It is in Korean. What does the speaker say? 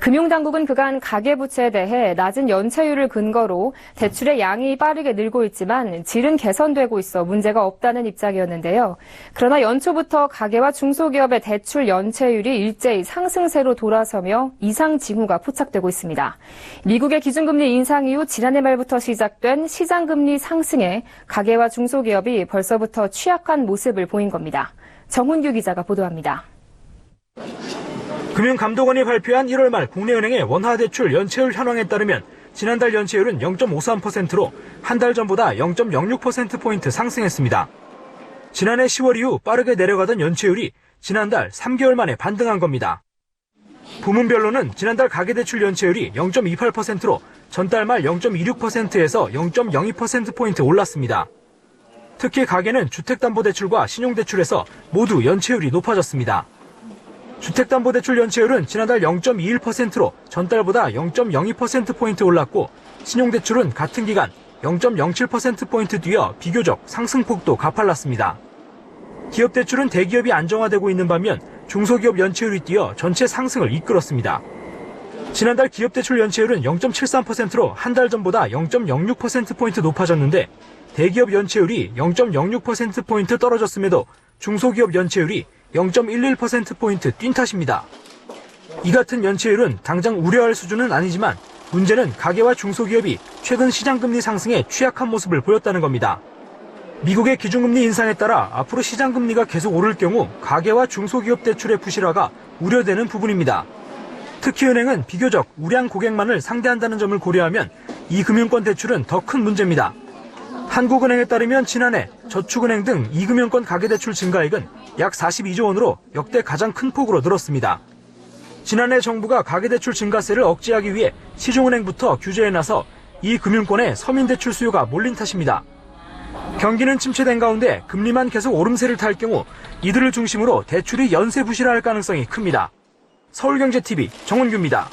금융당국은 그간 가계부채에 대해 낮은 연체율을 근거로 대출의 양이 빠르게 늘고 있지만 질은 개선되고 있어 문제가 없다는 입장이었는데요. 그러나 연초부터 가계와 중소기업의 대출 연체율이 일제히 상승세로 돌아서며 이상 징후가 포착되고 있습니다. 미국의 기준금리 인상 이후 지난해 말부터 시작된 시장금리 상승에 가계와 중소기업이 벌써부터 취약한 모습을 보인 겁니다. 정훈규 기자가 보도합니다. 금융감독원이 발표한 1월 말 국내은행의 원화대출 연체율 현황에 따르면 지난달 연체율은 0.53%로 한 달 전보다 0.06%포인트 상승했습니다. 지난해 10월 이후 빠르게 내려가던 연체율이 지난달 3개월 만에 반등한 겁니다. 부문별로는 지난달 가계대출 연체율이 0.28%로 전달 말 0.26%에서 0.02%포인트 올랐습니다. 특히 가계는 주택담보대출과 신용대출에서 모두 연체율이 높아졌습니다. 주택담보대출 연체율은 지난달 0.21%로 전달보다 0.02%포인트 올랐고 신용대출은 같은 기간 0.07%포인트 뛰어 비교적 상승폭도 가팔랐습니다. 기업대출은 대기업이 안정화되고 있는 반면 중소기업 연체율이 뛰어 전체 상승을 이끌었습니다. 지난달 기업대출 연체율은 0.73%로 한 달 전보다 0.06%포인트 높아졌는데 대기업 연체율이 0.06%포인트 떨어졌음에도 중소기업 연체율이 0.11%포인트 뛴 탓입니다. 이 같은 연체율은 당장 우려할 수준은 아니지만 문제는 가계와 중소기업이 최근 시장금리 상승에 취약한 모습을 보였다는 겁니다. 미국의 기준금리 인상에 따라 앞으로 시장금리가 계속 오를 경우 가계와 중소기업 대출의 부실화가 우려되는 부분입니다. 특히 은행은 비교적 우량 고객만을 상대한다는 점을 고려하면 이 금융권 대출은 더 큰 문제입니다. 한국은행에 따르면 지난해 저축은행 등 이금융권 가계대출 증가액은 약 42조 원으로 역대 가장 큰 폭으로 늘었습니다. 지난해 정부가 가계대출 증가세를 억제하기 위해 시중은행부터 규제에 나서 이 금융권의 서민대출 수요가 몰린 탓입니다. 경기는 침체된 가운데 금리만 계속 오름세를 탈 경우 이들을 중심으로 대출이 연쇄 부실화할 가능성이 큽니다. 서울경제TV 정훈규입니다.